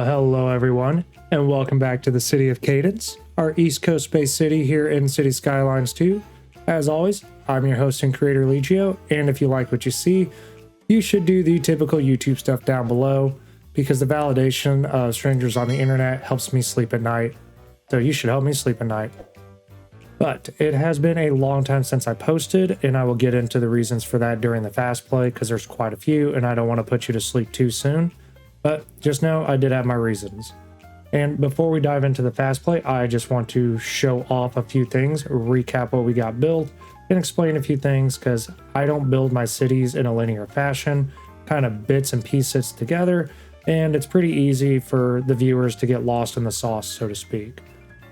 Well, hello everyone, and welcome back to the city of Cadence, our East Coast-based city here in City Skylines 2. As always, I'm your host and creator Legio, and if you like what you see, you should do the typical YouTube stuff down below, because the validation of strangers on the internet helps me sleep at night, so you should help me sleep at night. But it has been a long time since I posted, and I will get into the reasons for that during the fast play, because there's quite a few, and I don't want to put you to sleep too soon. But just know I did have my reasons. And before we dive into the fast play, I just want to show off a few things, recap what we got built, and explain a few things because I don't build my cities in a linear fashion, kind of bits and pieces together, and it's pretty easy for the viewers to get lost in the sauce, so to speak.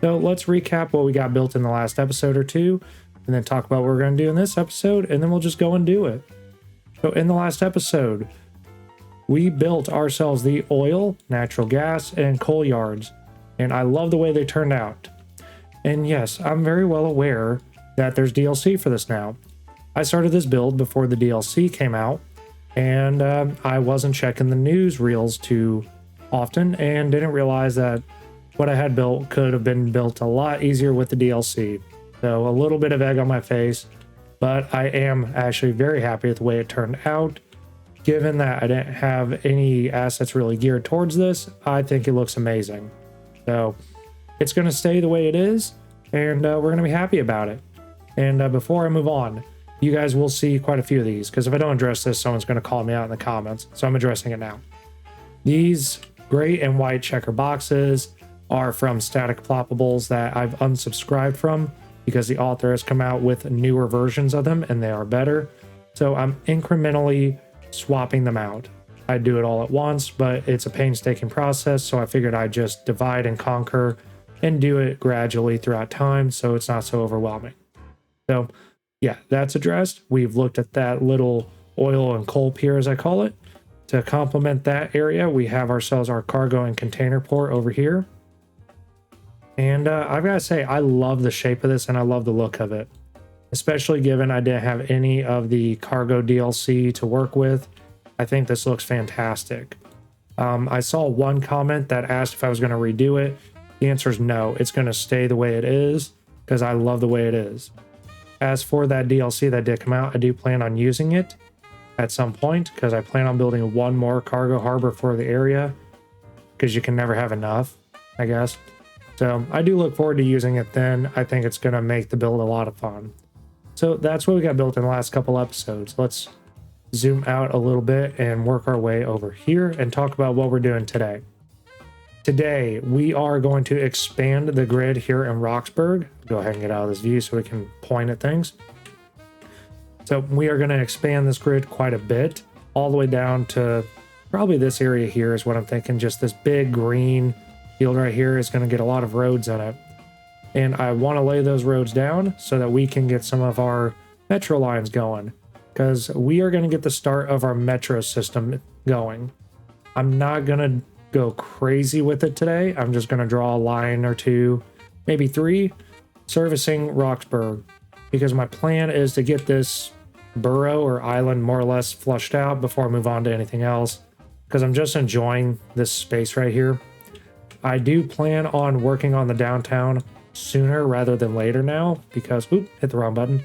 So let's recap what we got built in the last episode or two, and then talk about what we're going to do in this episode, and then we'll just go and do it. So in the last episode, we built ourselves the oil, natural gas, and coal yards, and I love the way they turned out. And yes, I'm very well aware that there's DLC for this now. I started this build before the DLC came out, and I wasn't checking the news reels too often, and didn't realize that what I had built could have been built a lot easier with the DLC. So a little bit of egg on my face, but I am actually very happy with the way it turned out. Given that I didn't have any assets really geared towards this, I think it looks amazing. So it's going to stay the way it is, and we're going to be happy about it. And before I move on, you guys will see quite a few of these, because if I don't address this, someone's going to call me out in the comments. So I'm addressing it now. These gray and white checker boxes are from static ploppables that I've unsubscribed from because the author has come out with newer versions of them and they are better. So I'm incrementally swapping them out. I do it all at once, but it's a painstaking process, so I figured I'd just divide and conquer and do it gradually throughout time so it's not so overwhelming. So yeah, that's addressed. We've looked at that little oil and coal pier, as I call it. To complement that area, we have ourselves our cargo and container port over here. And I've got to say, I love the shape of this and I love the look of it. Especially given I didn't have any of the cargo DLC to work with. I think this looks fantastic. I saw one comment that asked if I was going to redo it. The answer is no, it's going to stay the way it is because I love the way it is. As for that DLC that did come out, I do plan on using it at some point because I plan on building one more cargo harbor for the area because you can never have enough, I guess. So I do look forward to using it then. I think it's going to make the build a lot of fun. So that's what we got built in the last couple episodes. Let's zoom out a little bit and work our way over here and talk about what we're doing today. Today, we are going to expand the grid here in Roxburgh. Go ahead and get out of this view so we can point at things. So we are going to expand this grid quite a bit, all the way down to probably this area here is what I'm thinking. Just this big green field right here is going to get a lot of roads in it. And I want to lay those roads down so that we can get some of our metro lines going, because we are going to get the start of our metro system going. I'm not going to go crazy with it today. I'm just going to draw a line or two, maybe three, servicing Roxburgh, because my plan is to get this borough or island more or less flushed out before I move on to anything else, because I'm just enjoying this space right here. I do plan on working on the downtown sooner rather than later now because, hit the wrong button.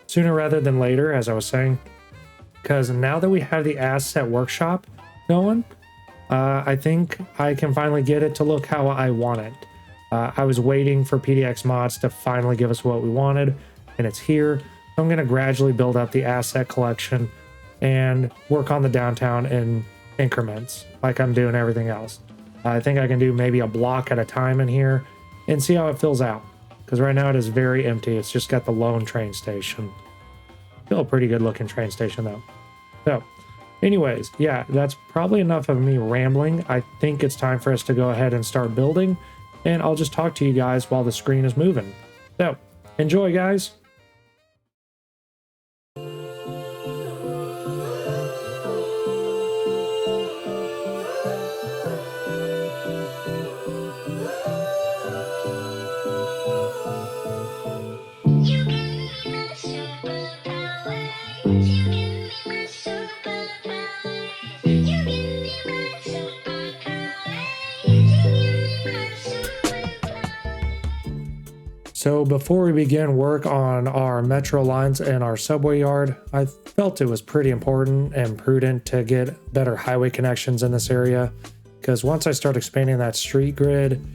Sooner rather than later, as I was saying, because now that we have the asset workshop going, I think I can finally get it to look how I want it. I was waiting for PDX mods to finally give us what we wanted, and it's here. So I'm going to gradually build up the asset collection and work on the downtown in increments like I'm doing everything else. I think I can do maybe a block at a time in here and see how it fills out, because right now it is very empty. It's just got the lone train station. Still a pretty good looking train station though. So anyways, yeah, that's probably enough of me rambling. I think it's time for us to go ahead and start building, and I'll just talk to you guys while the screen is moving. So enjoy, guys. So before we begin work on our metro lines and our subway yard, I felt it was pretty important and prudent to get better highway connections in this area, because once I start expanding that street grid,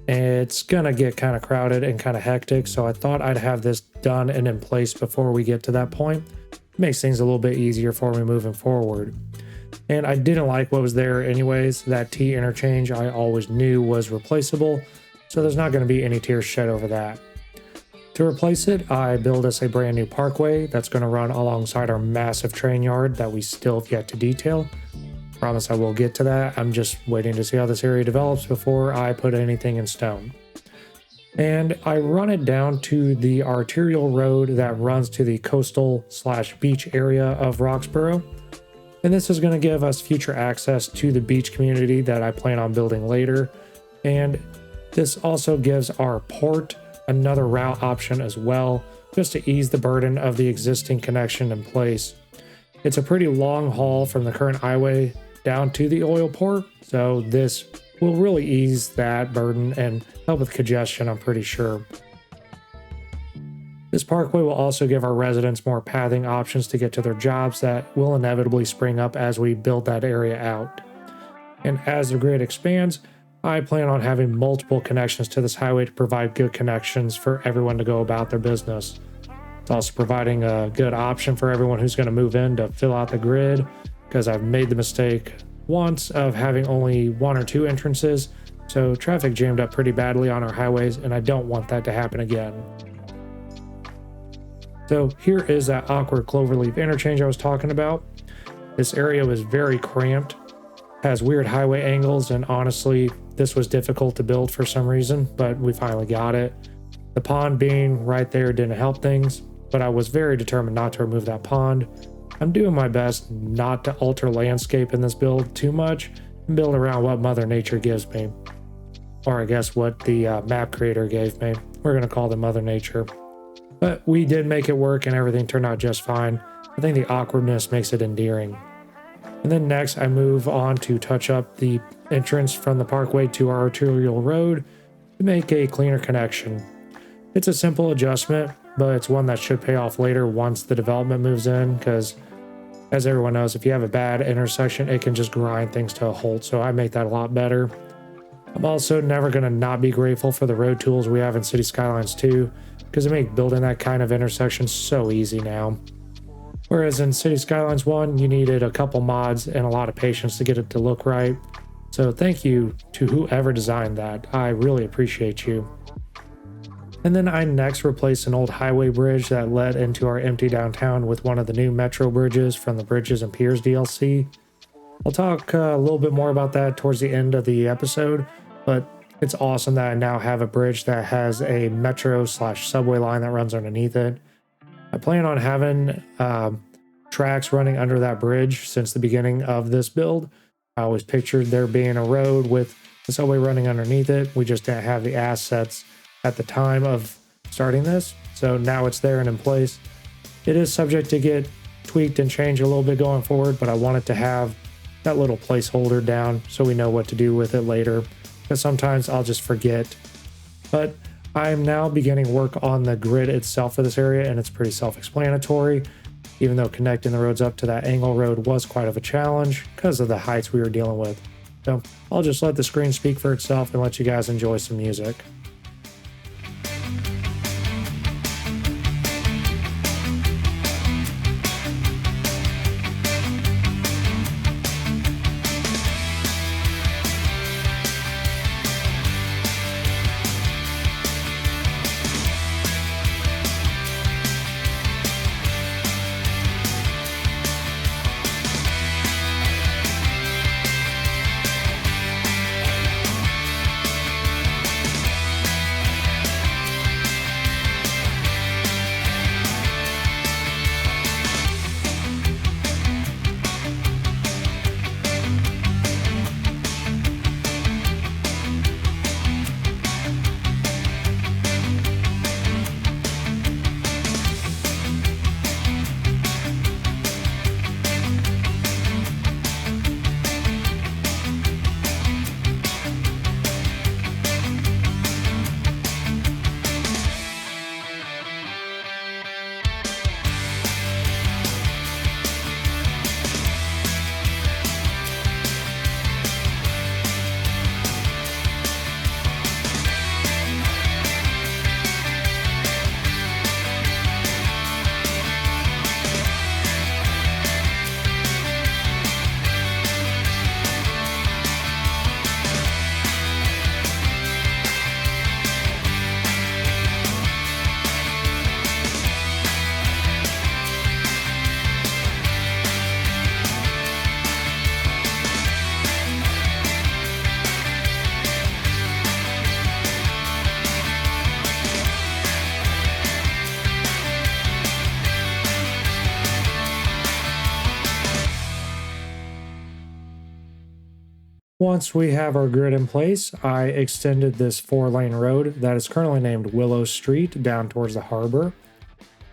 it's gonna get kind of crowded and kind of hectic. So I thought I'd have this done and in place before we get to that point. It makes things a little bit easier for me moving forward. And I didn't like what was there anyways. That T interchange I always knew was replaceable, so there's not going to be any tears shed over that. To replace it, I built us a brand new parkway that's going to run alongside our massive train yard that we still have yet to detail. Promise I will get to that. I'm just waiting to see how this area develops before I put anything in stone. And I run it down to the arterial road that runs to the coastal/beach area of Roxborough. And this is going to give us future access to the beach community that I plan on building later. And this also gives our port another route option as well, just to ease the burden of the existing connection in place. It's a pretty long haul from the current highway down to the oil port, so this will really ease that burden and help with congestion, I'm pretty sure. This parkway will also give our residents more pathing options to get to their jobs that will inevitably spring up as we build that area out. And as the grid expands, I plan on having multiple connections to this highway to provide good connections for everyone to go about their business. It's also providing a good option for everyone who's going to move in to fill out the grid, because I've made the mistake once of having only one or two entrances, so traffic jammed up pretty badly on our highways, and I don't want that to happen again. So here is that awkward cloverleaf interchange I was talking about. This area was very cramped, has weird highway angles, and honestly, this was difficult to build for some reason, but we finally got it. The pond being right there didn't help things, but I was very determined not to remove that pond. I'm doing my best not to alter landscape in this build too much and build around what Mother Nature gives me. Or I guess what the map creator gave me. We're going to call them Mother Nature. But we did make it work and everything turned out just fine. I think the awkwardness makes it endearing. And then next I move on to touch up the entrance from the parkway to our arterial road to make a cleaner connection. It's a simple adjustment, but it's one that should pay off later once the development moves in, because as everyone knows, if you have a bad intersection, it can just grind things to a halt, so I make that a lot better. I'm also never going to not be grateful for the road tools we have in City Skylines 2, because they make building that kind of intersection so easy now. Whereas in City Skylines 1, you needed a couple mods and a lot of patience to get it to look right. So thank you to whoever designed that. I really appreciate you. And then I next replaced an old highway bridge that led into our empty downtown with one of the new metro bridges from the Bridges and Piers DLC. I'll talk a little bit more about that towards the end of the episode, but it's awesome that I now have a bridge that has a metro/subway line that runs underneath it. I plan on having tracks running under that bridge since the beginning of this build. I always pictured there being a road with the subway running underneath it. We just didn't have the assets at the time of starting this, so now it's there and in place. It is subject to get tweaked and changed a little bit going forward, but I wanted to have that little placeholder down so we know what to do with it later, because sometimes I'll just forget. But I'm now beginning work on the grid itself for this area, and it's pretty self-explanatory, even though connecting the roads up to that angle road was quite of a challenge because of the heights we were dealing with. So I'll just let the screen speak for itself and let you guys enjoy some music. Once we have our grid in place, I extended this 4-lane road that is currently named Willow Street down towards the harbor.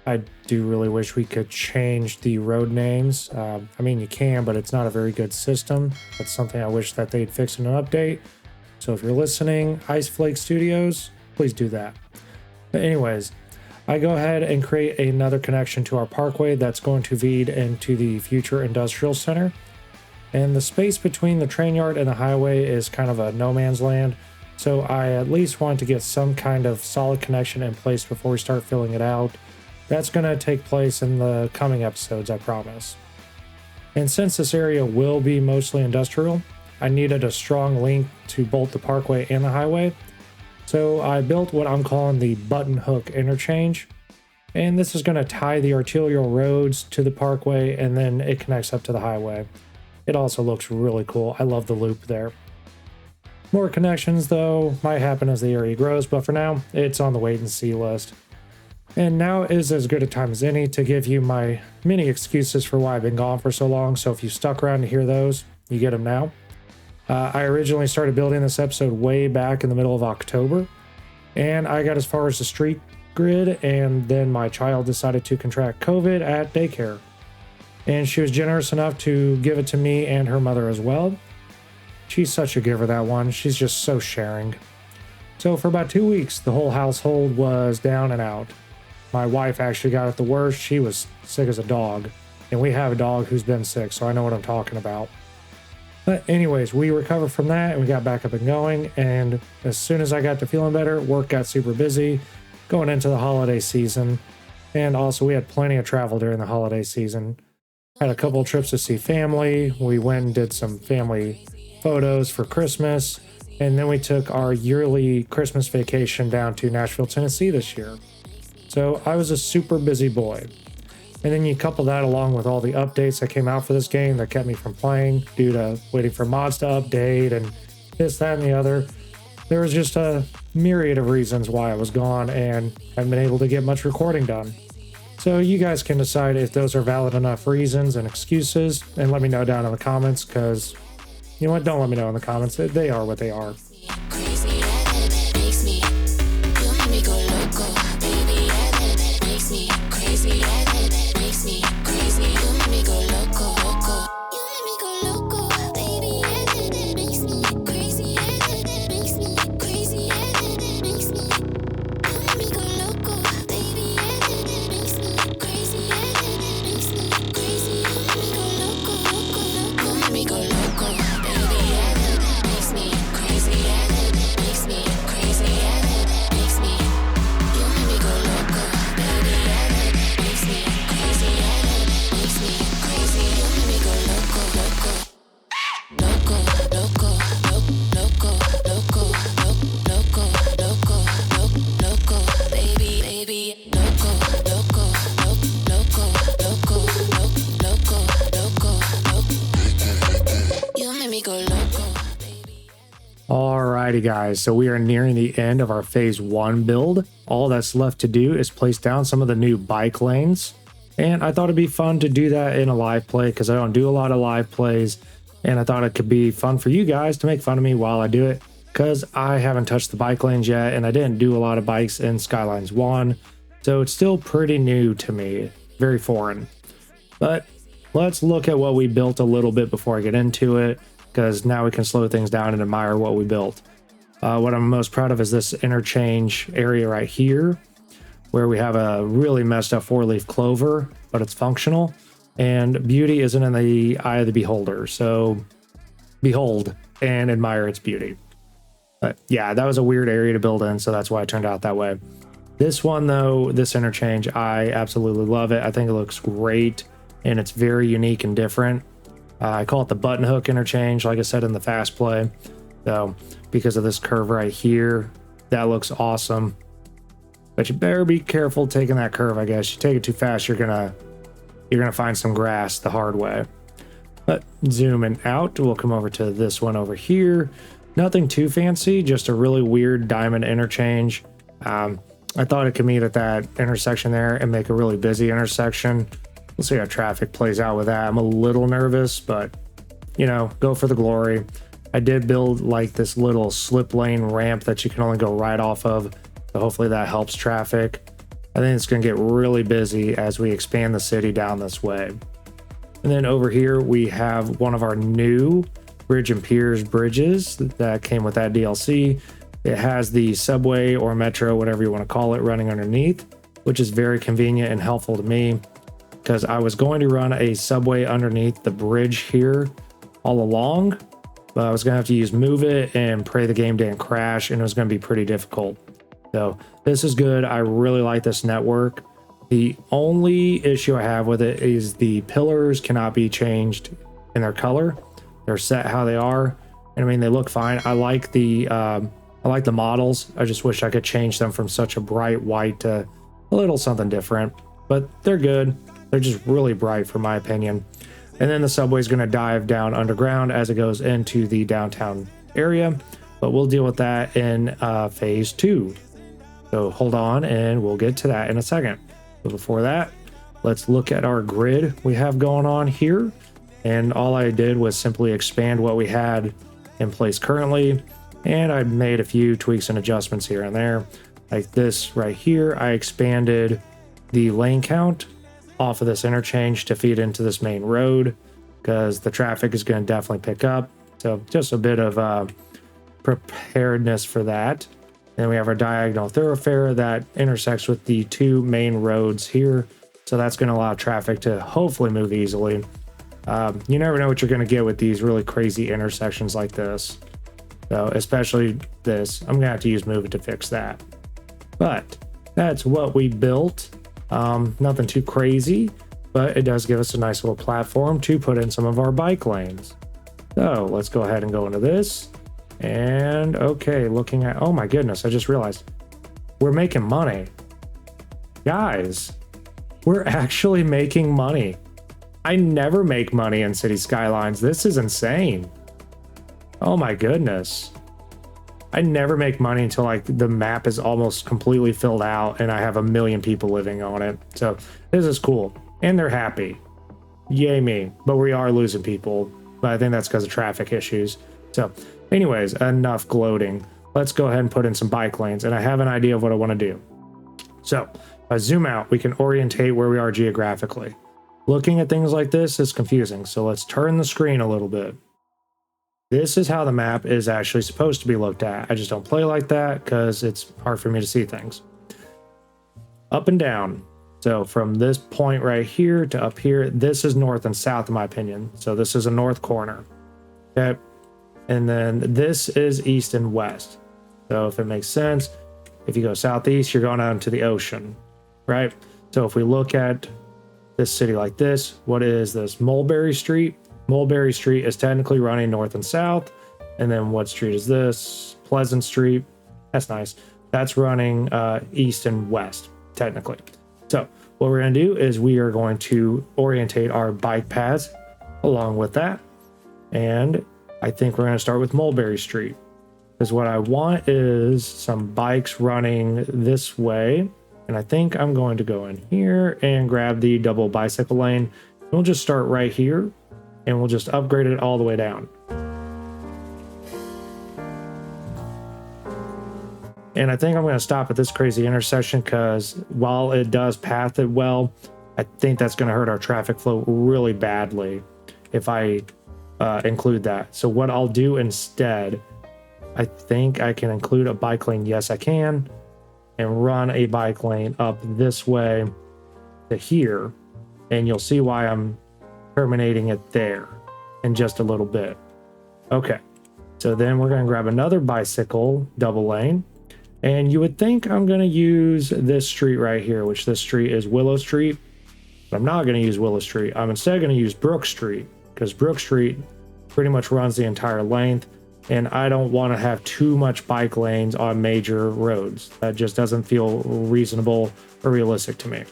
I do really wish we could change the road names. I mean, you can, but it's not a very good system. That's something I wish that they'd fix in an update. So if you're listening, Ice Flake Studios, please do that. But anyways, I go ahead and create another connection to our parkway that's going to feed into the future industrial center. And the space between the train yard and the highway is kind of a no man's land. So I at least want to get some kind of solid connection in place before we start filling it out. That's going to take place in the coming episodes, I promise. And since this area will be mostly industrial, I needed a strong link to both the parkway and the highway. So I built what I'm calling the button hook interchange. And this is going to tie the arterial roads to the parkway, and then it connects up to the highway. It also looks really cool. I love the loop there. More connections though might happen as the area grows, but for now, it's on the wait and see list. And now is as good a time as any to give you my many excuses for why I've been gone for so long. So if you stuck around to hear those, you get them now. I originally started building this episode way back in the middle of October, and I got as far as the street grid, and then my child decided to contract COVID at daycare. And she was generous enough to give it to me and her mother as well. She's such a giver, that one. She's just so sharing. So for about 2 weeks, the whole household was down and out. My wife actually got it the worst. She was sick as a dog. And we have a dog who's been sick, so I know what I'm talking about. But anyways, we recovered from that and we got back up and going. And as soon as I got to feeling better, work got super busy going into the holiday season. And also we had plenty of travel during the holiday season. Had a couple of trips to see family. We went and did some family photos for Christmas. And then we took our yearly Christmas vacation down to Nashville, Tennessee this year. So I was a super busy boy. And then you couple that along with all the updates that came out for this game that kept me from playing due to waiting for mods to update and this, that, and the other. There was just a myriad of reasons why I was gone and hadn't been able to get much recording done. So you guys can decide if those are valid enough reasons and excuses, and let me know down in the comments, because you know what, don't let me know in the comments. They are what they are. Alrighty guys, so we are nearing the end of our phase 1 build. All that's left to do is place down some of the new bike lanes, and I thought it'd be fun to do that in a live play because I don't do a lot of live plays, and I thought it could be fun for you guys to make fun of me while I do it because I haven't touched the bike lanes yet, and I didn't do a lot of bikes in Skylines 1, so it's still pretty new to me, very foreign. But let's look at what we built a little bit before I get into it, because now we can slow things down and admire what we built. What I'm most proud of is this interchange area right here, where we have a really messed up 4-leaf clover, but it's functional, and beauty isn't in the eye of the beholder, so behold and admire its beauty. But yeah, that was a weird area to build in, so that's why it turned out that way. This one though, this interchange, I absolutely love it. I think it looks great, and it's very unique and different. I call it the button hook interchange, like I said in the fast play. So because of this curve right here, that looks awesome. But you better be careful taking that curve, I guess. You take it too fast, you're gonna find some grass the hard way. But zooming out, we'll come over to this one over here. Nothing too fancy, just a really weird diamond interchange. I thought it could meet at that intersection there and make a really busy intersection. We'll see how traffic plays out with that. I'm a little nervous, but you know, go for the glory. I did build like this little slip lane ramp that you can only go right off of. So hopefully that helps traffic. I think it's going to get really busy as we expand the city down this way. And then over here, we have one of our new Bridge and Piers bridges that came with that DLC. It has the subway or metro, whatever you want to call it, running underneath, which is very convenient and helpful to me because I was going to run a subway underneath the bridge here all along, but I was going to have to use Move It and pray the game didn't crash, and it was going to be pretty difficult. So this is good. I really like this network. The only issue I have with it is the pillars cannot be changed in their color. They're set how they are. And I mean, they look fine. I like the models. I just wish I could change them from such a bright white to a little something different, but they're good. They're just really bright for my opinion. And then the subway is going to dive down underground as it goes into the downtown area, but we'll deal with that in phase 2. So hold on and we'll get to that in a second. But before that, let's look at our grid we have going on here. And all I did was simply expand what we had in place currently. And I made a few tweaks and adjustments here and there. Like this right here, I expanded the lane count off of this interchange to feed into this main road because the traffic is going to definitely pick up. So just a bit of preparedness for that. Then we have our diagonal thoroughfare that intersects with the 2 main roads here. So that's going to allow traffic to hopefully move easily. You never know what you're going to get with these really crazy intersections like this. So especially this, I'm going to have to use Move It to fix that. But that's what we built. Nothing too crazy, but it does give us a nice little platform to put in some of our bike lanes. So let's go ahead and go into this. And okay, looking at, oh my goodness, I just realized we're making money. Guys, we're actually making money. I never make money in City Skylines. This is insane. Oh my goodness. I never make money until like the map is almost completely filled out and I have 1 million people living on it. So this is cool. And they're happy. Yay me. But we are losing people. But I think that's because of traffic issues. So anyways, enough gloating. Let's go ahead and put in some bike lanes. And I have an idea of what I want to do. So if I zoom out, we can orientate where we are geographically. Looking at things like this is confusing. So let's turn the screen a little bit. This is how the map is actually supposed to be looked at. I just don't play like that because it's hard for me to see things. Up and down. So from this point right here to up here, this is north and south in my opinion. So this is a north corner. Okay. And then this is east and west. So if it makes sense, if you go southeast, you're going out into the ocean, right? So if we look at this city like this, what is this? Mulberry Street. Mulberry Street is technically running north and south. And then what street is this? Pleasant Street. That's nice. That's running east and west, technically. So what we're going to do is we are going to orientate our bike paths along with that. And I think we're going to start with Mulberry Street. Because what I want is some bikes running this way. And I think I'm going to go in here and grab the double bicycle lane. We'll just start right here. And we'll just upgrade it all the way down. And I think I'm going to stop at this crazy intersection because while it does path it well, I think that's going to hurt our traffic flow really badly if I include that. So what I'll do instead, I think I can include a bike lane. Yes, I can. And run a bike lane up this way to here. And you'll see why I'm terminating it there in just a little bit. Okay, so then we're going to grab another bicycle double lane, and you would think I'm going to use this street right here, which this street is Willow Street, but I'm not going to use Willow Street. I'm instead going to use Brook Street because Brook Street pretty much runs the entire length, and I don't want to have too much bike lanes on major roads. That just doesn't feel reasonable or realistic to me.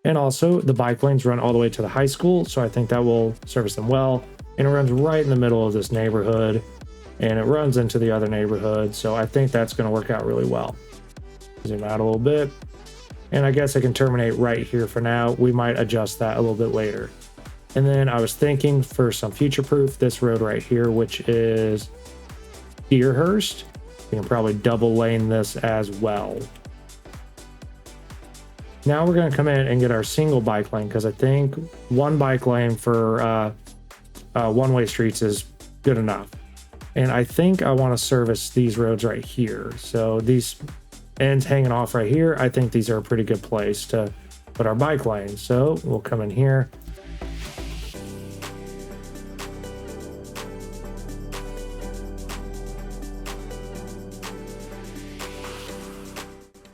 And also, the bike lanes run all the way to the high school, so I think that will service them well. And it runs right in the middle of this neighborhood, and it runs into the other neighborhood, so I think that's going to work out really well. Zoom out a little bit, and I guess I can terminate right here for now. We might adjust that a little bit later. And then I was thinking for some future proof, this road right here, which is Deerhurst. We can probably double lane this as well. Now we're going to come in and get our single bike lane, because I think one bike lane for one-way streets is good enough. And I think I want to service these roads right here. So these ends hanging off right here, I think these are a pretty good place to put our bike lanes. So we'll come in here.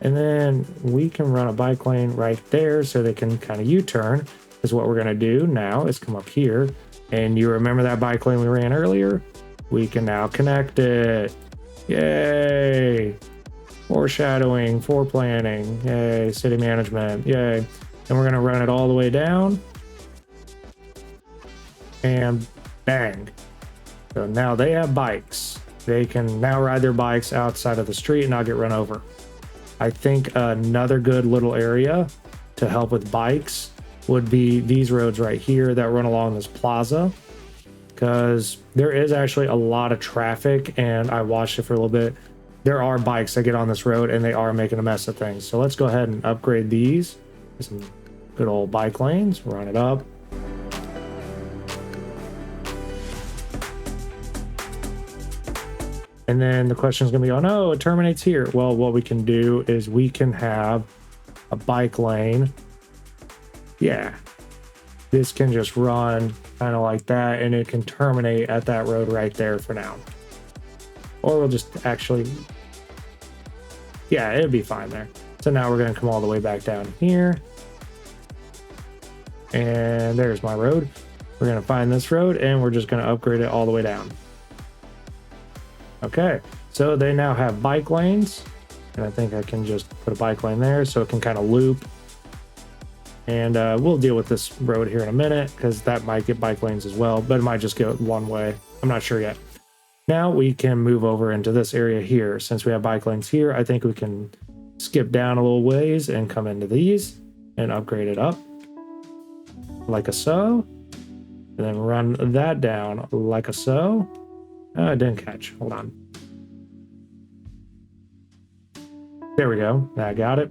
And then we can run a bike lane right there so they can kind of U-turn. Is what we're going to do now is come up here. And you remember that bike lane we ran earlier? We can now connect it. Yay! Foreshadowing, foreplanning, yay, city management, yay. And we're going to run it all the way down. And bang. So now they have bikes. They can now ride their bikes outside of the street and not get run over. I think another good little area to help with bikes would be these roads right here that run along this plaza, because there is actually a lot of traffic, and I watched it for a little bit. There are bikes that get on this road and they are making a mess of things. So let's go ahead and upgrade these. Some good old bike lanes, run it up. And then the question is going to be, oh no, it terminates here. Well, what we can do is we can have a bike lane. Yeah, this can just run kind of like that, and it can terminate at that road right there for now. Or we'll just actually, yeah, it'll be fine there. So now we're going to come all the way back down here. And there's my road. We're going to find this road, and we're just going to upgrade it all the way down. Okay, so they now have bike lanes, and I think I can just put a bike lane there so it can kind of loop. And we'll deal with this road here in a minute, because that might get bike lanes as well, but it might just go one way. I'm not sure yet. Now we can move over into this area here. Since we have bike lanes here, I think we can skip down a little ways and come into these and upgrade it up like a so. And then run that down like a so. I didn't catch. Hold on. There we go. I got it.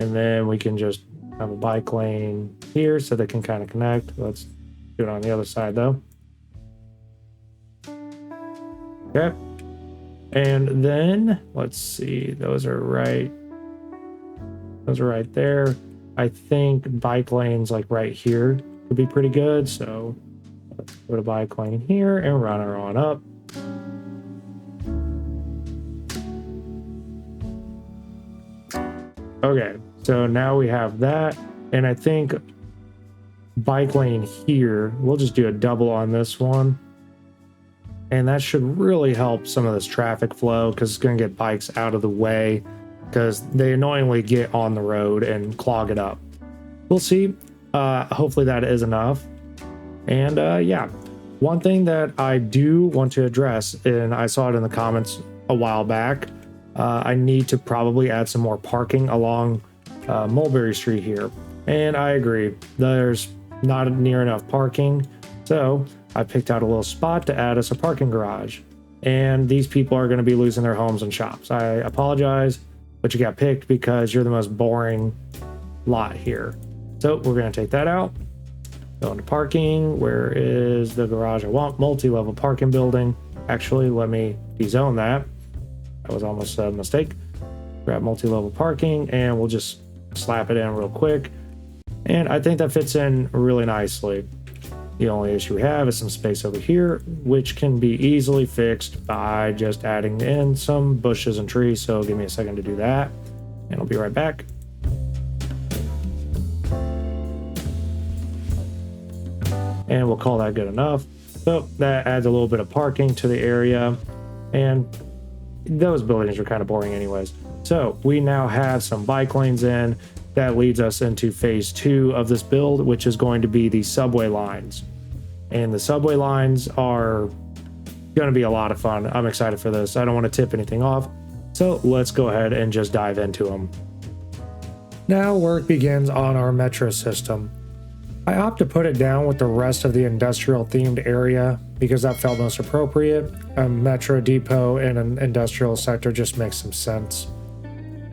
And then we can just have a bike lane here so they can kind of connect. Let's do it on the other side though. Okay. And then let's see. Those are right there. I think bike lanes like right here would be pretty good. So let's put a bike lane here and run her on up. Okay, so now we have that, and I think bike lane here, we'll just do a double on this one, and that should really help some of this traffic flow, because it's going to get bikes out of the way, because they annoyingly get on the road and clog it up. We'll see. Hopefully that is enough. And yeah, one thing that I do want to address, and I saw it in the comments a while back, I need to probably add some more parking along Mulberry Street here. And I agree, there's not near enough parking. So I picked out a little spot to add us a parking garage. And these people are going to be losing their homes and shops. I apologize, but you got picked because you're the most boring lot here. So we're going to take that out. Go into parking. Where is the garage I want? Multi-level parking building. Actually, let me dezone that. That was almost a mistake. Grab multi-level parking, and we'll just slap it in real quick. And I think that fits in really nicely. The only issue we have is some space over here, which can be easily fixed by just adding in some bushes and trees. So give me a second to do that, and I'll be right back. And we'll call that good enough. So that adds a little bit of parking to the area, and those buildings are kind of boring anyways. So we now have some bike lanes in. That leads us into phase 2 of this build, which is going to be the subway lines. And the subway lines are going to be a lot of fun. I'm excited for this. I don't want to tip anything off. So let's go ahead and just dive into them. Now work begins on our metro system. I opt to put it down with the rest of the industrial themed area because that felt most appropriate. A metro depot in an industrial sector just makes some sense.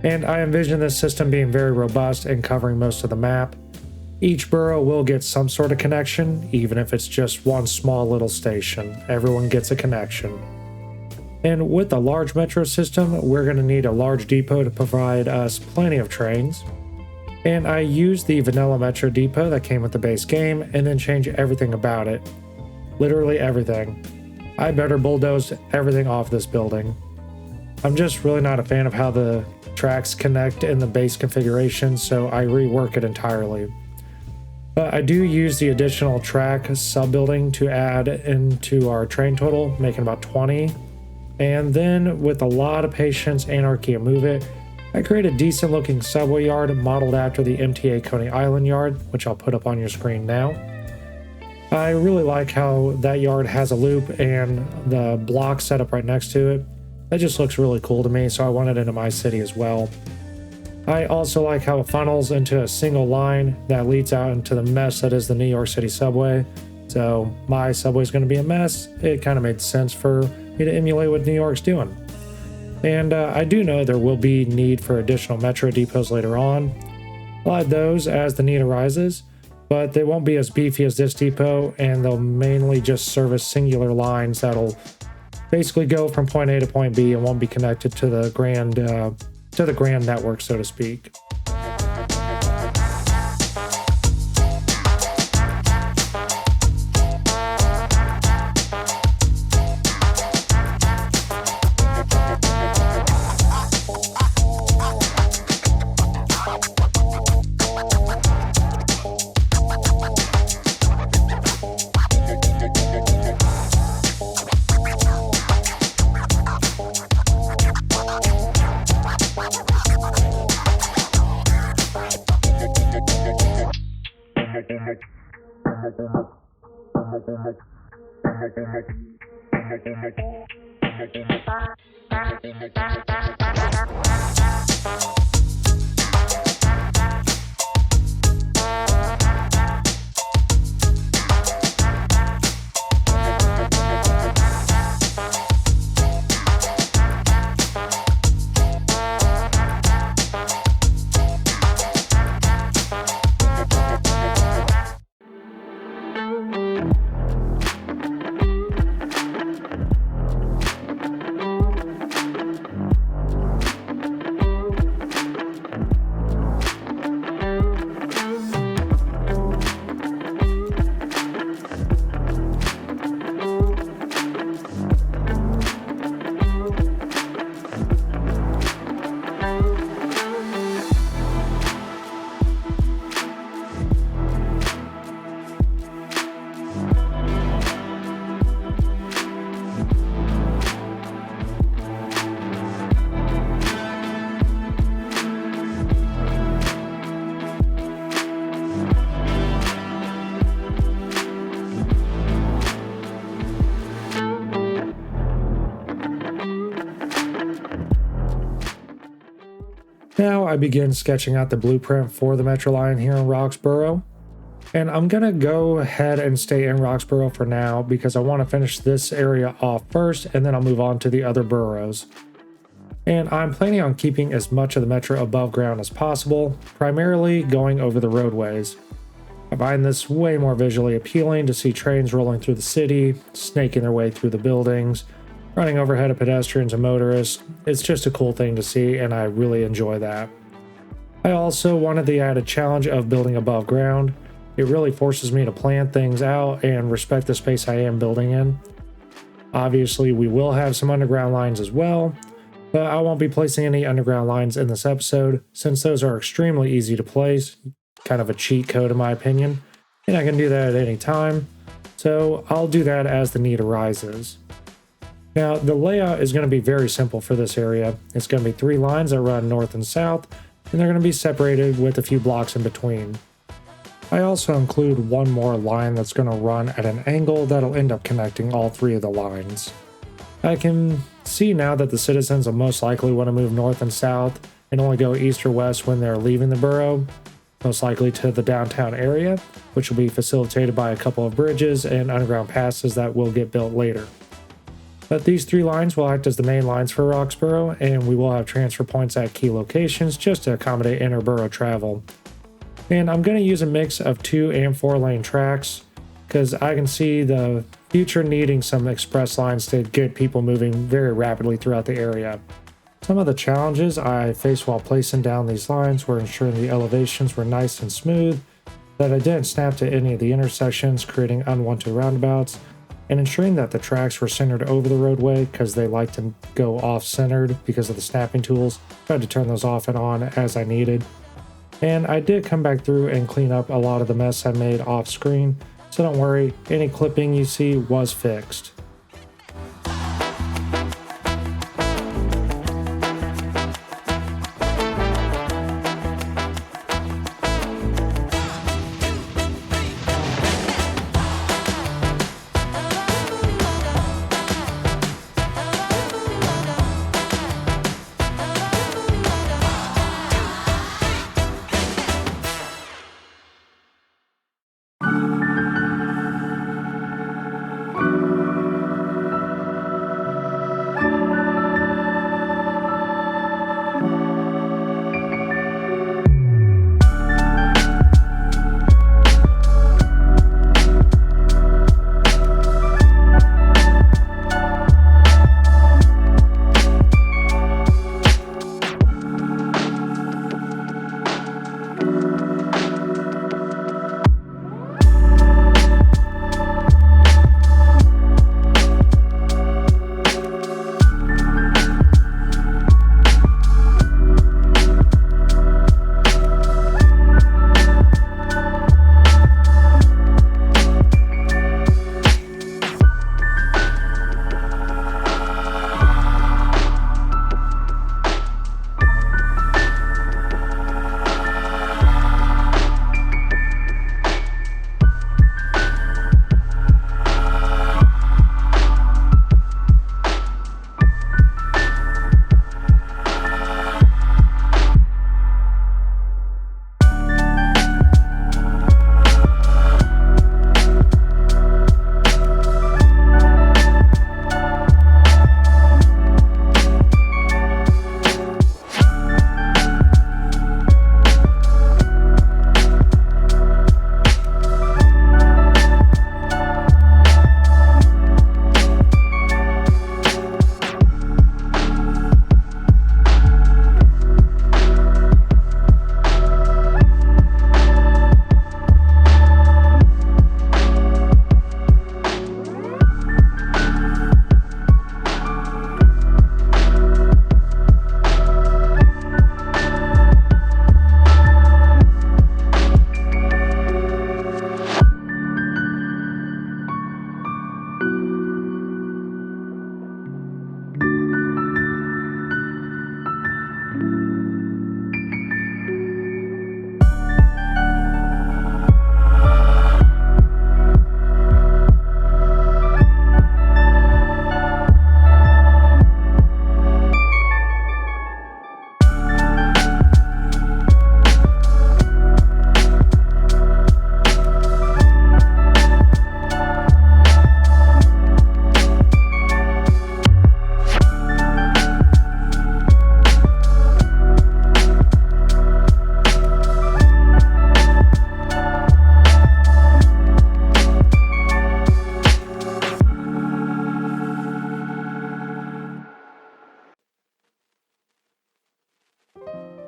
And I envision this system being very robust and covering most of the map. Each borough will get some sort of connection, even if it's just one small little station. Everyone gets a connection. And with a large metro system, we're going to need a large depot to provide us plenty of trains. And I used the vanilla metro depot that came with the base game and then changed everything about it. Literally everything. I better bulldoze everything off this building. I'm just really not a fan of how the tracks connect in the base configuration, so I rework it entirely. But I do use the additional track sub-building to add into our train total, making about 20. And then, with a lot of patience, anarchy, and move it, I create a decent looking subway yard modeled after the MTA Coney Island yard, which I'll put up on your screen now. I really like how that yard has a loop and the block set up right next to it. That just looks really cool to me, so I want it into my city as well. I also like how it funnels into a single line that leads out into the mess that is the New York City subway. So my subway is going to be a mess. It kind of made sense for me to emulate what New York's doing. And I do know there will be need for additional metro depots later on. I'll add those as the need arises, but they won't be as beefy as this depot, and they'll mainly just service singular lines that'll basically go from point A to point B and won't be connected to the grand network, so to speak. Now I begin sketching out the blueprint for the metro line here in Roxborough. And I'm gonna go ahead and stay in Roxborough for now because I want to finish this area off first and then I'll move on to the other boroughs. And I'm planning on keeping as much of the metro above ground as possible, primarily going over the roadways. I find this way more visually appealing to see trains rolling through the city, snaking their way through the buildings, running overhead of pedestrians and motorists. It's just a cool thing to see and I really enjoy that. I also wanted the added challenge of building above ground. It really forces me to plan things out and respect the space I am building in. Obviously, we will have some underground lines as well, but I won't be placing any underground lines in this episode since those are extremely easy to place, kind of a cheat code in my opinion, and I can do that at any time, so I'll do that as the need arises. Now, the layout is going to be very simple for this area. It's going to be 3 lines that run north and south, and they're going to be separated with a few blocks in between. I also include one more line that's going to run at an angle that'll end up connecting all 3 of the lines. I can see now that the citizens will most likely want to move north and south and only go east or west when they're leaving the borough. most likely to the downtown area, which will be facilitated by a couple of bridges and underground passes that will get built later. But these 3 lines will act as the main lines for Roxborough, and we will have transfer points at key locations just to accommodate interborough travel. And I'm going to use a mix of 2 and 4 lane tracks, because I can see the future needing some express lines to get people moving very rapidly throughout the area. Some of the challenges I faced while placing down these lines were ensuring the elevations were nice and smooth, that I didn't snap to any of the intersections, creating unwanted roundabouts, and ensuring that the tracks were centered over the roadway because they like to go off-centered because of the snapping tools. I had to turn those off and on as I needed. And I did come back through and clean up a lot of the mess I made off-screen, so don't worry, any clipping you see was fixed.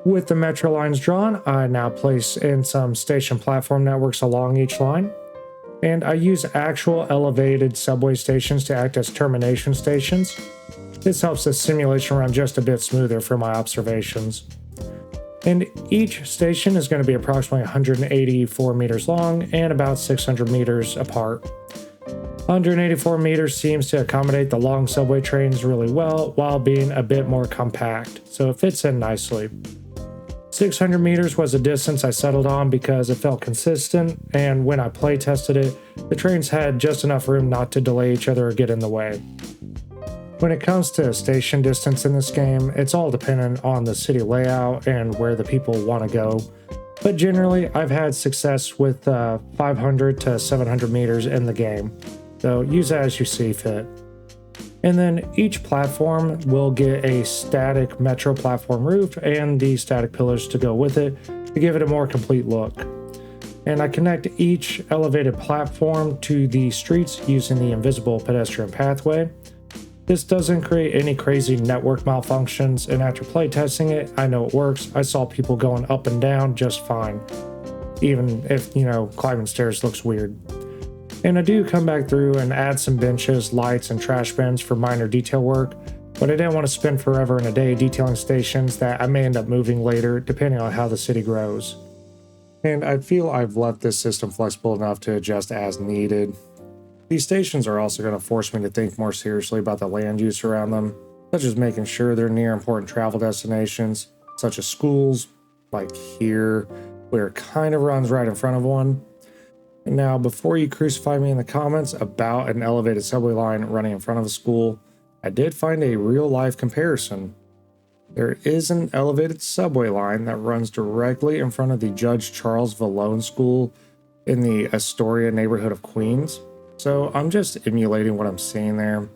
With the metro lines drawn, I now place in some station platform networks along each line, and I use actual elevated subway stations to act as termination stations. This helps the simulation run just a bit smoother for my observations. And each station is going to be approximately 184 meters long and about 600 meters apart. 184 meters seems to accommodate the long subway trains really well while being a bit more compact, so it fits in nicely. 600 meters was a distance I settled on because it felt consistent, and when I play tested it, the trains had just enough room not to delay each other or get in the way. When it comes to station distance in this game, it's all dependent on the city layout and where the people want to go. But generally, I've had success with 500 to 700 meters in the game. So use that as you see fit. And then each platform will get a static metro platform roof and the static pillars to go with it to give it a more complete look. And I connect each elevated platform to the streets using the invisible pedestrian pathway. This doesn't create any crazy network malfunctions, and after playtesting it, I know it works. I saw people going up and down just fine, even if, climbing stairs looks weird. And I do come back through and add some benches, lights, and trash bins for minor detail work, but I didn't want to spend forever in a day detailing stations that I may end up moving later, depending on how the city grows. And I feel I've left this system flexible enough to adjust as needed. These stations are also going to force me to think more seriously about the land use around them, such as making sure they're near important travel destinations, such as schools, like here, where it kind of runs right in front of one. And now, before you crucify me in the comments about an elevated subway line running in front of a school, I did find a real-life comparison. There is an elevated subway line that runs directly in front of the Judge Charles Vallone School in the Astoria neighborhood of Queens. So I'm just emulating what I'm seeing there.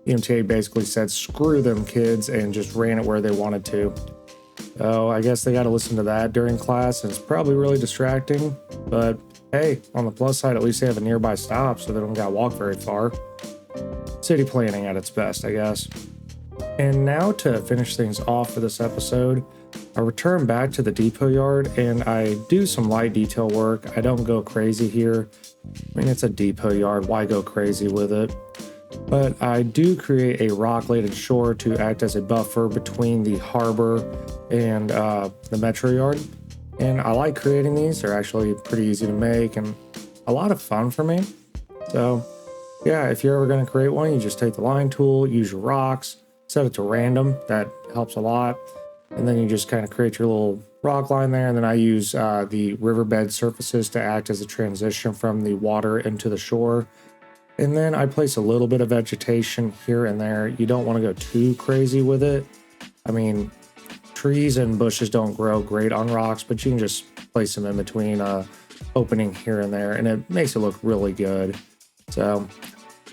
EMTA basically said, screw them kids, and just ran it where they wanted to. So I guess they got to listen to that during class, and it's probably really distracting, but hey, on the plus side, at least they have a nearby stop so they don't gotta walk very far. City planning at its best, I guess. And now to finish things off for this episode, I return back to the depot yard and I do some light detail work. I don't go crazy here. I mean, it's a depot yard, why go crazy with it? But I do create a rock-laden shore to act as a buffer between the harbor and the metro yard. And I like creating these. They're actually pretty easy to make and a lot of fun for me. So yeah, if you're ever going to create one, you just take the line tool, use your rocks, set it to random. That helps a lot. And then you just kind of create your little rock line there. And then I use the riverbed surfaces to act as a transition from the water into the shore. And then I place a little bit of vegetation here and there. You don't want to go too crazy with it. I mean, trees and bushes don't grow great on rocks, but you can just place them in between opening here and there, and it makes it look really good. So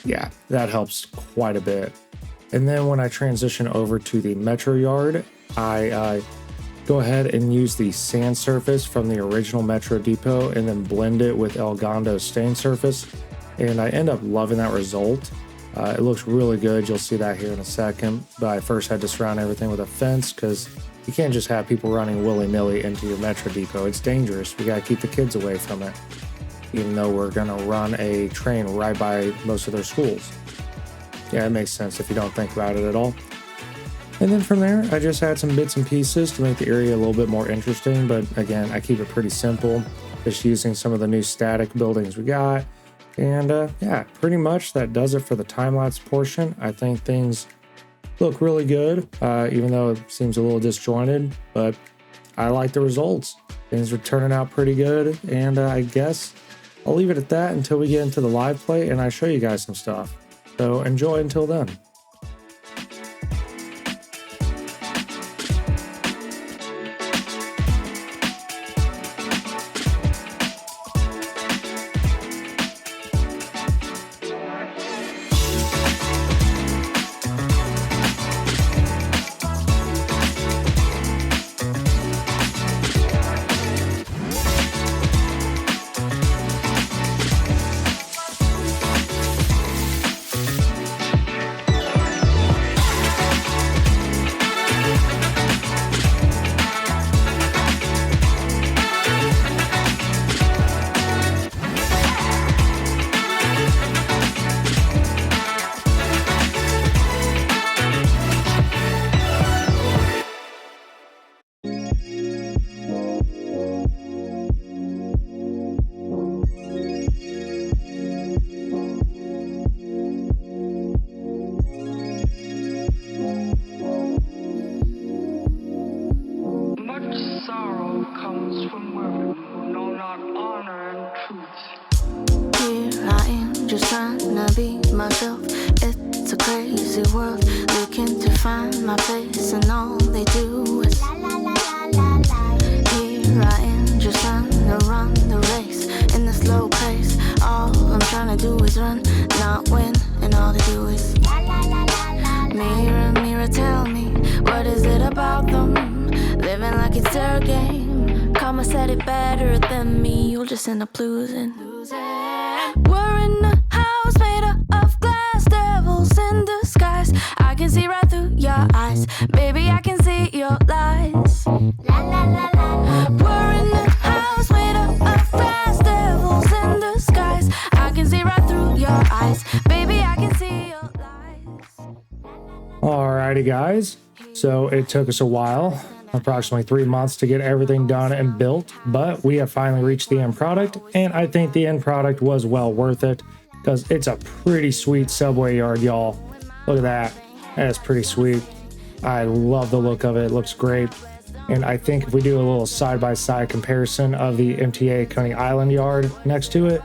yeah, that helps quite a bit. And then when I transition over to the metro yard, I go ahead and use the sand surface from the original metro depot and then blend it with El Gando's stain surface, and I end up loving that result. It looks really good. You'll see that here in a second, but I first had to surround everything with a fence because you can't just have people running willy-nilly into your metro depot. It's dangerous. We got to keep the kids away from it, even though we're going to run a train right by most of their schools. Yeah, it makes sense if you don't think about it at all. And then from there, I just add some bits and pieces to make the area a little bit more interesting, but again, I keep it pretty simple, just using some of the new static buildings we got. And yeah, pretty much that does it for the time-lapse portion. I think things look really good, even though it seems a little disjointed, but I like the results. Things are turning out pretty good, and I guess I'll leave it at that until we get into the live play and I show you guys some stuff. So enjoy until then. my place and all they do is here I am just always run, not win, and all they do is mirror, mirror, tell me, what is it about them? Living like it's their game. Karma said it better than me, you'll just end up losing. We're in a house made of glass, devils in disguise. I can see right through your eyes, baby, I can see your lies. We're in a house made of glass, devils in disguise. I can see right through your eyes, baby, I can see your lies. Alrighty guys, so it took us a while, approximately 3 months to get everything done and built, but we have finally reached the end product, and I think the end product was well worth it because it's a pretty sweet subway yard, y'all. Look at that. That's pretty sweet. I love the look of it. It looks great. And I think if we do a little side-by-side comparison of the MTA Coney Island yard next to it,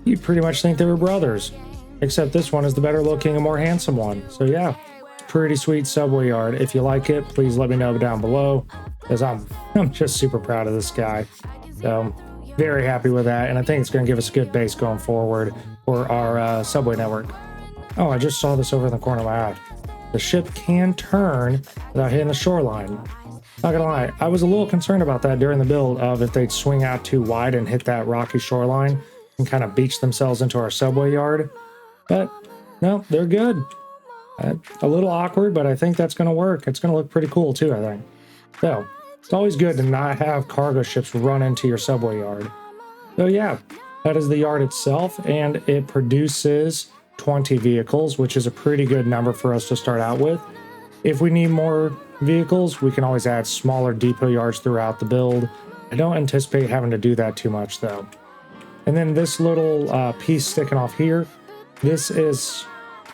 you'd pretty much think they were brothers, except this one is the better looking and more handsome one. So yeah, pretty sweet subway yard. If you like it, please let me know down below, because I'm just super proud of this guy. So very happy with that, and I think it's going to give us a good base going forward for our subway network. Oh, I just saw this over in the corner of my eye. The ship can turn without hitting the shoreline. Not gonna lie, I was a little concerned about that during the build of if they'd swing out too wide and hit that rocky shoreline and kind of beach themselves into our subway yard. But no, they're good. A little awkward, but I think that's going to work. It's going to look pretty cool too, I think. So it's always good to not have cargo ships run into your subway yard. So yeah, that is the yard itself, and it produces 20 vehicles, which is a pretty good number for us to start out with. If we need more vehicles, we can always add smaller depot yards throughout the build. I don't anticipate having to do that too much though. And then this little piece sticking off here, this is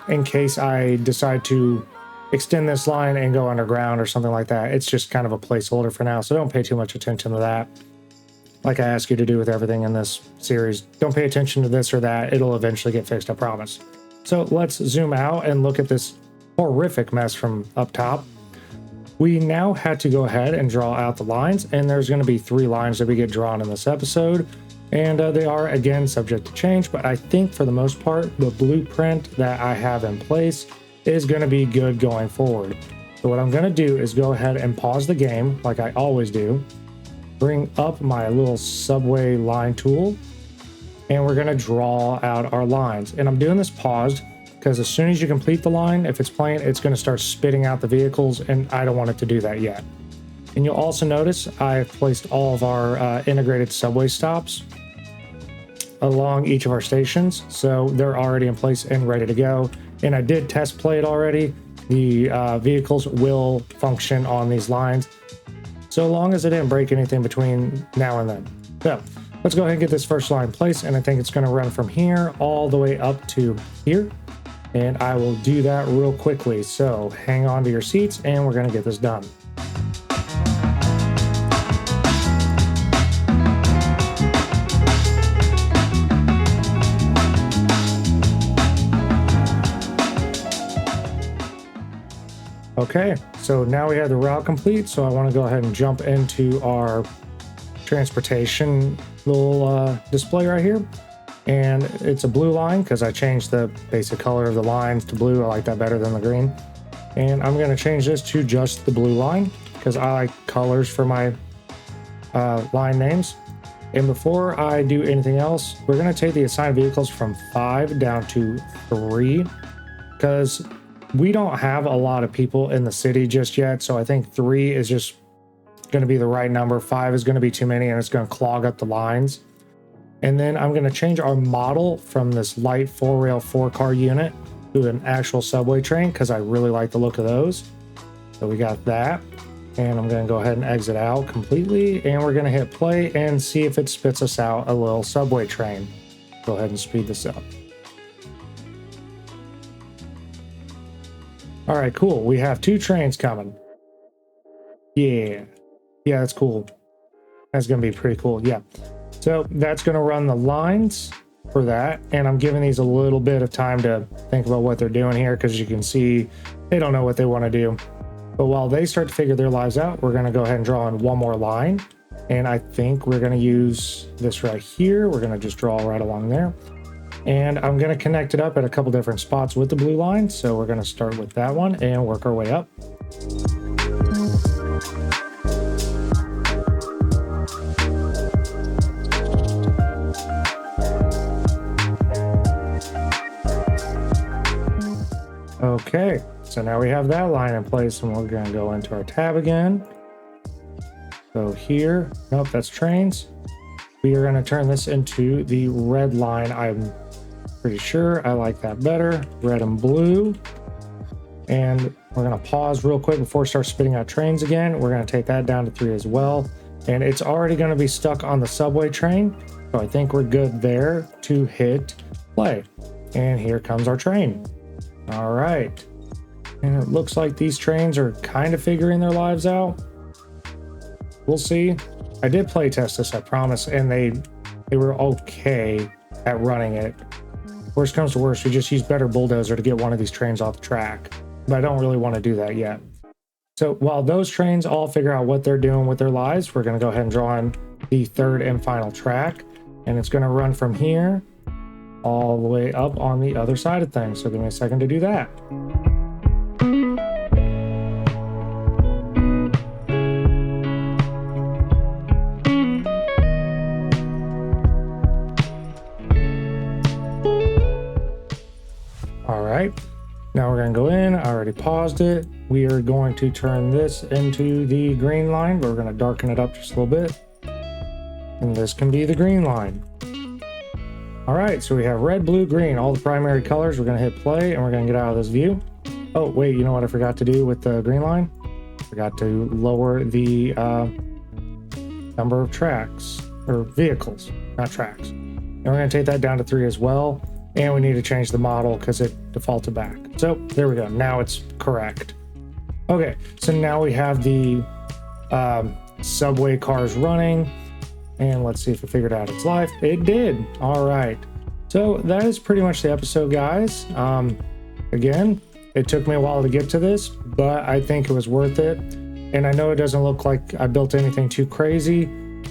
in case I decide to extend this line and go underground or something like that. It's just kind of a placeholder for now, so don't pay too much attention to that. Like I ask you to do with everything in this series, don't pay attention to this or that. It'll eventually get fixed, I promise. So let's zoom out and look at this horrific mess from up top. We now had to go ahead and draw out the lines, and there's going to be 3 lines that we get drawn in this episode. And they are, again, subject to change, but I think for the most part, the blueprint that I have in place is going to be good going forward. So what I'm going to do is go ahead and pause the game, like I always do, bring up my little subway line tool, and we're going to draw out our lines. And I'm doing this paused because as soon as you complete the line, if it's playing, it's going to start spitting out the vehicles, and I don't want it to do that yet. And you'll also notice I've placed all of our integrated subway stops along each of our stations, so they're already in place and ready to go. And I did test play it already. The vehicles will function on these lines, so long as it didn't break anything between now and then. So let's go ahead and get this first line placed, and I think it's going to run from here all the way up to here, and I will do that real quickly. So hang on to your seats, and we're going to get this done. Okay, so now we have the route complete, so I want to go ahead and jump into our transportation little display right here. And it's a blue line because I changed the basic color of the lines to blue. I like that better than the green. And I'm going to change this to just the blue line because I like colors for my line names. And before I do anything else, we're going to take the assigned vehicles from 5 down to 3 because we don't have a lot of people in the city just yet, so I think 3 is just going to be the right number. 5 is going to be too many, and it's going to clog up the lines. And then I'm going to change our model from this light 4-rail 4-car unit to an actual subway train because I really like the look of those. So we got that, and I'm going to go ahead and exit out completely, and we're going to hit play and see if it spits us out a little subway train. Go ahead and speed this up. All right, cool. We have 2 trains coming. Yeah, that's cool. That's going to be pretty cool. Yeah. So that's going to run the lines for that. And I'm giving these a little bit of time to think about what they're doing here because you can see they don't know what they want to do. But while they start to figure their lives out, we're going to go ahead and draw in one more line. And I think we're going to use this right here. We're going to just draw right along there. And I'm going to connect it up at a couple different spots with the blue line. So we're going to start with that one and work our way up. Okay, so now we have that line in place, and we're going to go into our tab again. So here, nope, that's trains. We are going to turn this into the red line. I'm pretty sure I like that better. Red and blue. And we're going to pause real quick before we start spitting out trains again. We're going to take that down to 3 as well. And it's already going to be stuck on the subway train. So I think we're good there to hit play. And here comes our train. All right. And it looks like these trains are kind of figuring their lives out. We'll see. I did play test this, I promise, and they were okay at running it. Worst comes to worst, we just use better Bulldozer to get one of these trains off the track. But I don't really want to do that yet. So while those trains all figure out what they're doing with their lives, we're going to go ahead and draw in the third and final track. And it's going to run from here all the way up on the other side of things. So give me a second to do that. All right, now we're going to go in. I already paused it. We are going to turn this into the green line, but we're going to darken it up just a little bit. And this can be the green line. All right, so we have red, blue, green, all the primary colors. We're going to hit play and we're going to get out of this view. Oh, wait, you know what I forgot to do with the green line? Forgot to lower the number of tracks, or vehicles, not tracks. And we're going to take that down to 3 as well. And we need to change the model because it defaulted back. So there we go. Now it's correct. Okay, so now we have the subway cars running. And let's see if it figured out its life. It did. All right. So that is pretty much the episode, guys. Again, it took me a while to get to this, but I think it was worth it. And I know it doesn't look like I built anything too crazy,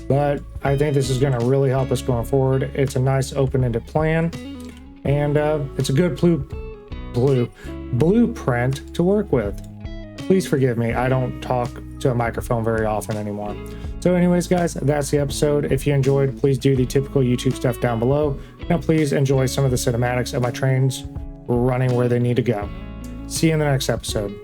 but I think this is going to really help us going forward. It's a nice open-ended plan, and it's a good blueprint to work with. Please forgive me. I don't talk to a microphone very often anymore. So anyways, guys, that's the episode. If you enjoyed, please do the typical YouTube stuff down below. Now, please enjoy some of the cinematics of my trains running where they need to go. See you in the next episode.